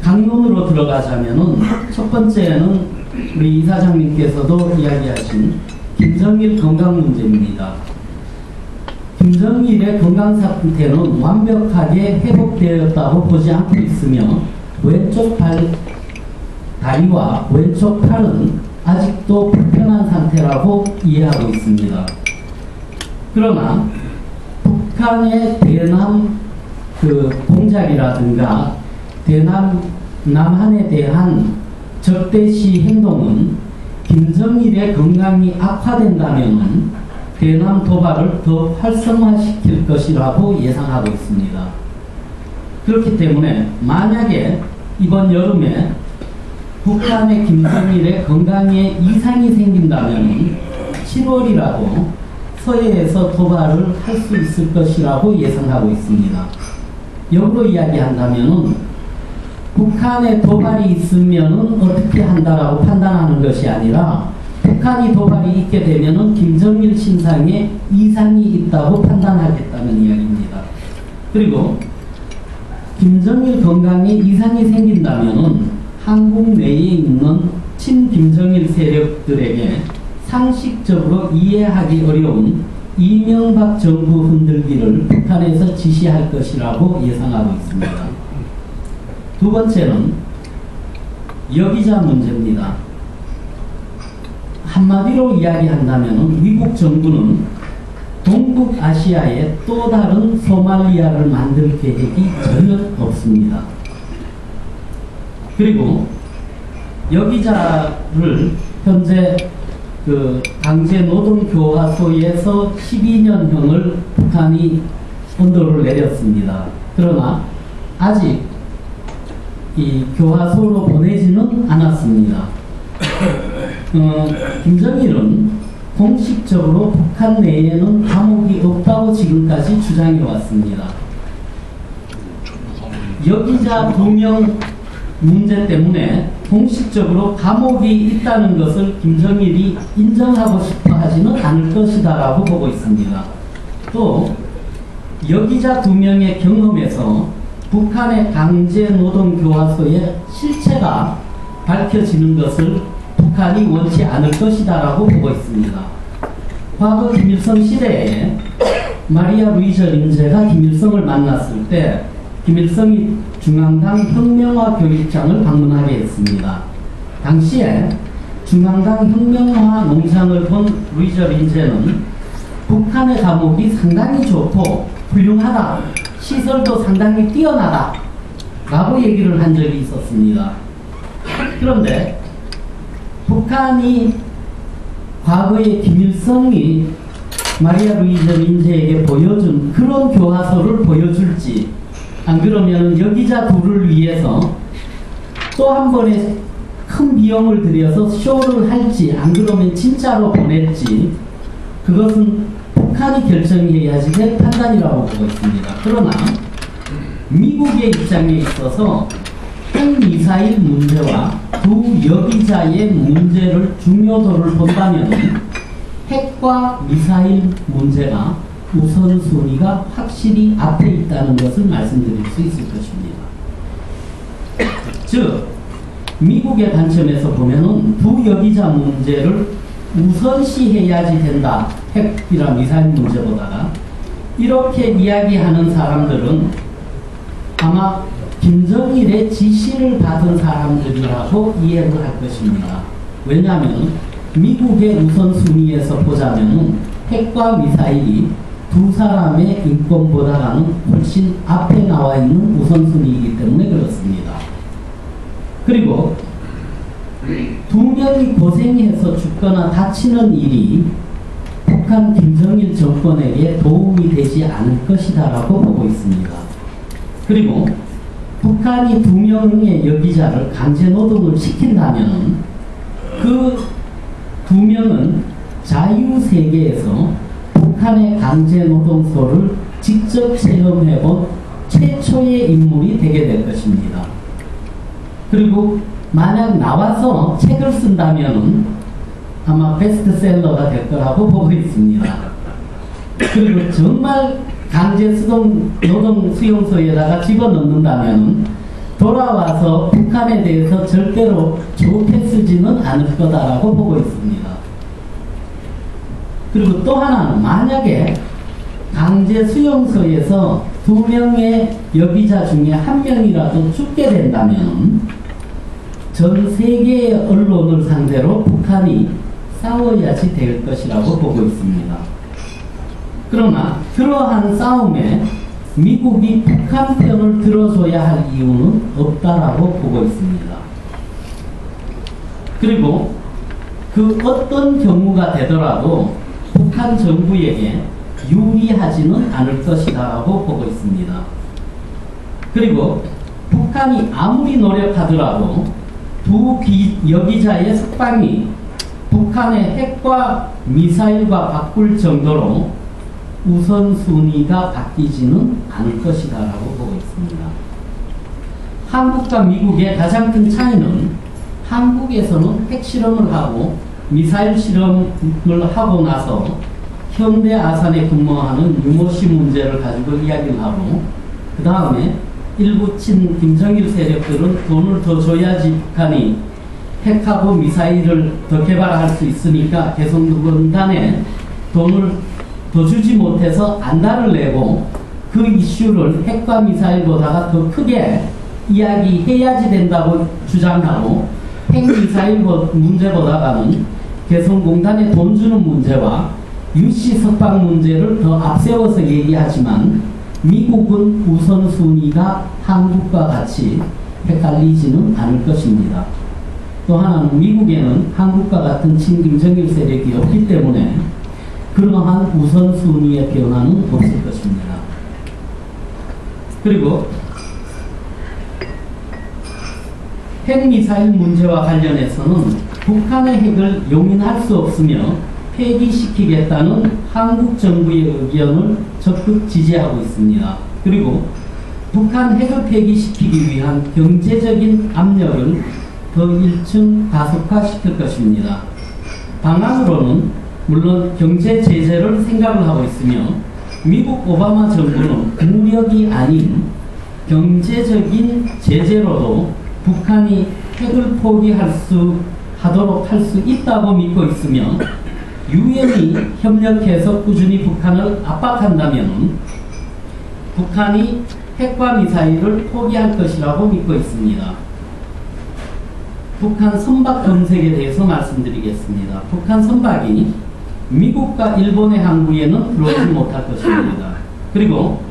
강론으로 들어가자면은 첫 번째는 우리 이사장님께서도 이야기하신 김정일 건강 문제입니다. 김정일의 건강 상태는 완벽하게 회복되었다고 보지 않고 있으며 왼쪽 다리와 왼쪽 팔은 아직도 불편한 상태라고 이해하고 있습니다. 그러나 북한의 대남 공작이라든가 남한에 대한 적대시 행동은 김정일의 건강이 악화된다면 대남 도발을 더 활성화시킬 것이라고 예상하고 있습니다. 그렇기 때문에 만약에 이번 여름에 북한의 김정일의 건강에 이상이 생긴다면 7월이라도 서해에서 도발을 할 수 있을 것이라고 예상하고 있습니다. 역으로 이야기한다면 북한의 도발이 있으면 어떻게 한다라고 판단하는 것이 아니라 북한이 도발이 있게 되면 김정일 신상에 이상이 있다고 판단하겠다는 이야기입니다. 그리고 김정일 건강에 이상이 생긴다면 한국 내에 있는 친김정일 세력들에게 상식적으로 이해하기 어려운 이명박 정부 흔들기를 북한에서 지시할 것이라고 예상하고 있습니다. 두 번째는 여기자 문제입니다. 한마디로 이야기한다면 미국 정부는 동북아시아에 또 다른 소말리아를 만들 계획이 전혀 없습니다. 그리고 여기자를 현재 강제노동교화소에서 12년형을 북한이 언도를 내렸습니다. 그러나 아직 이 교화소로 보내지는 않았습니다. 김정일은 공식적으로 북한 내에는 감옥이 없다고 지금까지 주장해 왔습니다. 여기자 2명 문제 때문에 공식적으로 감옥이 있다는 것을 김정일이 인정하고 싶어 하지는 않을 것이다라고 보고 있습니다. 또 여기자 2명의 경험에서 북한의 강제노동교화소의 실체가 밝혀지는 것을 북한이 원치 않을 것이다라고 보고 있습니다. 과거 김일성 시대에 마리아 루이저 린제가 김일성을 만났을 때 김일성이 중앙당 혁명화 교육장을 방문하게 했습니다. 당시에 중앙당 혁명화 농장을 본 루이저 린제는 북한의 감옥이 상당히 좋고 훌륭하다, 시설도 상당히 뛰어나다 라고 얘기를 한 적이 있었습니다. 그런데 북한이 과거에 김일성이 마리아 루이저 린제에게 보여준 그런 교화소를 보여줄지, 안 그러면 여기자 둘을 위해서 또 한 번에 큰 비용을 들여서 쇼를 할지, 안 그러면 진짜로 보낼지, 그것은 북한이 결정해야지 될 판단이라고 보고 있습니다. 그러나 미국의 입장에 있어서 핵미사일 문제와 두 여기자의 문제를 중요도를 본다면 핵과 미사일 문제가 우선순위가 확실히 앞에 있다는 것을 말씀드릴 수 있을 것입니다. 즉 미국의 관점에서 보면은 두 여기자 문제를 우선시해야지 된다, 핵이나 미사일 문제보다가, 이렇게 이야기하는 사람들은 아마 김정일의 지시를 받은 사람들이라고 이해를 할 것입니다. 왜냐하면 미국의 우선순위에서 보자면 핵과 미사일이 두 사람의 인권보다는 훨씬 앞에 나와 있는 우선순위이기 때문에 그렇습니다. 그리고 두 명이 고생해서 죽거나 다치는 일이 북한 김정일 정권에게 도움이 되지 않을 것이다 라고 보고 있습니다. 그리고 북한이 두 명의 여기자를 강제노동을 시킨다면 그 두 명은 자유세계에서 북한의 강제노동소를 직접 체험해본 최초의 인물이 되게 될 것입니다. 그리고 만약 나와서 책을 쓴다면 아마 베스트셀러가 될 거라고 보고 있습니다. 그리고 정말 강제 노동 수용소에다가 집어넣는다면 돌아와서 북한에 대해서 절대로 좋게 쓰지는 않을 거다라고 보고 있습니다. 그리고 또 하나는 만약에 강제 수용소에서 2명의 여기자 중에 1명이라도 죽게 된다면 전 세계의 언론을 상대로 북한이 싸워야지 될 것이라고 보고 있습니다. 그러나 그러한 싸움에 미국이 북한 편을 들어줘야 할 이유는 없다라고 보고 있습니다. 그리고 그 어떤 경우가 되더라도 북한 정부에게 유리하지는 않을 것이라고 보고 있습니다. 그리고 북한이 아무리 노력하더라도 두 여기자의 석방이 북한의 핵과 미사일과 바꿀 정도로 우선순위가 바뀌지는 않을 것이다라고 보고 있습니다. 한국과 미국의 가장 큰 차이는 한국에서는 핵실험을 하고 미사일 실험을 하고 나서 현대 아산에 근무하는 유모씨 문제를 가지고 이야기를 하고 그 다음에 일부 친 김정일 세력들은 돈을 더 줘야지 북한이 핵하고 미사일을 더 개발할 수 있으니까 개성공단에 돈을 더 주지 못해서 안달을 내고 그 이슈를 핵과 미사일보다가 더 크게 이야기해야지 된다고 주장하고 핵미사일 문제보다는 개성공단에 돈 주는 문제와 유씨 석방 문제를 더 앞세워서 얘기하지만 미국은 우선순위가 한국과 같이 헷갈리지는 않을 것입니다. 또 하나는 미국에는 한국과 같은 친김정일 세력이 없기 때문에 그러한 우선순위의 변화는 없을 것입니다. 그리고 핵미사일 문제와 관련해서는 북한의 핵을 용인할 수 없으며 폐기시키겠다는 한국 정부의 의견을 적극 지지하고 있습니다. 그리고 북한 핵을 폐기시키기 위한 경제적인 압력을 더 1층 가속화시킬 것입니다. 방안으로는 물론 경제 제재를 생각을 하고 있으며 미국 오바마 정부는 무력이 아닌 경제적인 제재로도 북한이 핵을 포기하도록 할 수 있다고 믿고 있으며 유엔이 협력해서 꾸준히 북한을 압박한다면 북한이 핵과 미사일을 포기할 것이라고 믿고 있습니다. 북한 선박 검색에 대해서 말씀드리겠습니다. 북한 선박이 미국과 일본의 항구에는 들어오지 못할 것입니다. 그리고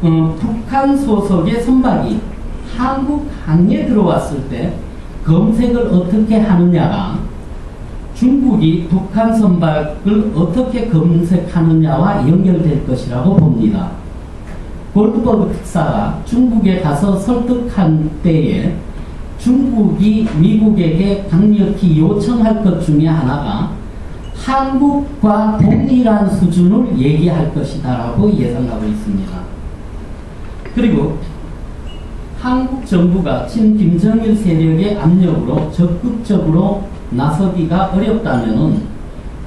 북한 소속의 선박이 한국 항에 들어왔을 때 검색을 어떻게 하느냐가 중국이 북한 선박을 어떻게 검색하느냐와 연결될 것이라고 봅니다. 골드버그 특사가 중국에 가서 설득한 때에 중국이 미국에게 강력히 요청할 것 중에 하나가 한국과 동일한 수준을 얘기할 것이다라고 예상하고 있습니다. 그리고 한국 정부가 친김정일 세력의 압력으로 적극적으로 나서기가 어렵다면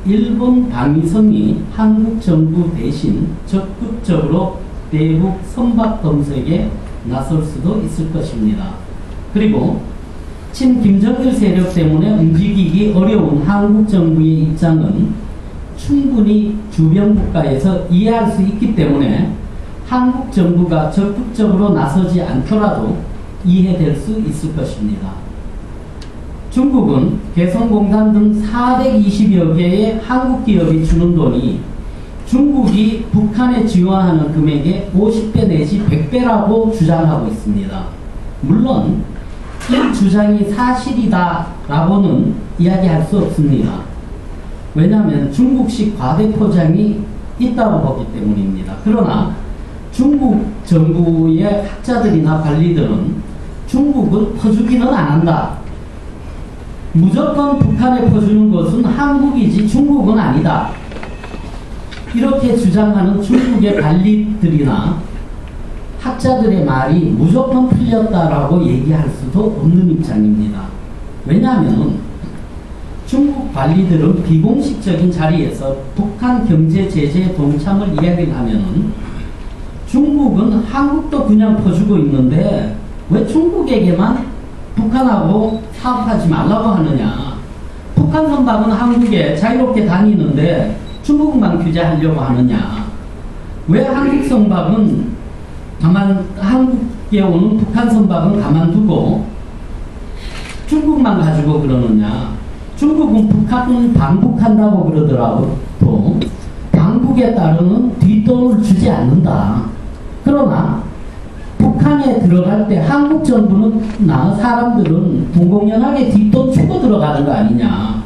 일본 방위성이 한국 정부 대신 적극적으로 대북 선박 검색에 나설 수도 있을 것입니다. 그리고 친김정일 세력 때문에 움직이기 어려운 한국 정부의 입장은 충분히 주변 국가에서 이해할 수 있기 때문에 한국 정부가 적극적으로 나서지 않더라도 이해될 수 있을 것입니다. 중국은 개성공단 등 420여 개의 한국 기업이 주는 돈이 중국이 북한에 지원하는 금액의 50배 내지 100배라고 주장하고 있습니다. 물론 이 주장이 사실이다라고는 이야기할 수 없습니다. 왜냐하면 중국식 과대 포장이 있다고 보기 때문입니다. 그러나 중국 정부의 학자들이나 관리들은 중국은 퍼주기는 안 한다. 무조건 북한에 퍼주는 것은 한국이지 중국은 아니다. 이렇게 주장하는 중국의 관리들이나 학자들의 말이 무조건 틀렸다라고 얘기할 수도 없는 입장입니다. 왜냐하면 중국 관리들은 비공식적인 자리에서 북한 경제 제재에 동참을 이야기를 하면은 중국은 한국도 그냥 퍼주고 있는데 왜 중국에게만 북한하고 사업하지 말라고 하느냐. 북한 선박은 한국에 자유롭게 다니는데 중국만 규제하려고 하느냐. 왜 한국 선박은 한국에 오는 북한 선박은 가만두고 중국만 가지고 그러느냐. 중국은 북한을 방북한다고 그러더라도 방북에 따르는 뒷돈을 주지 않는다. 그러나 북한에 들어갈 때 한국 정부는 사람들은 동공연하게 뒷돈 주고 들어가는 거 아니냐.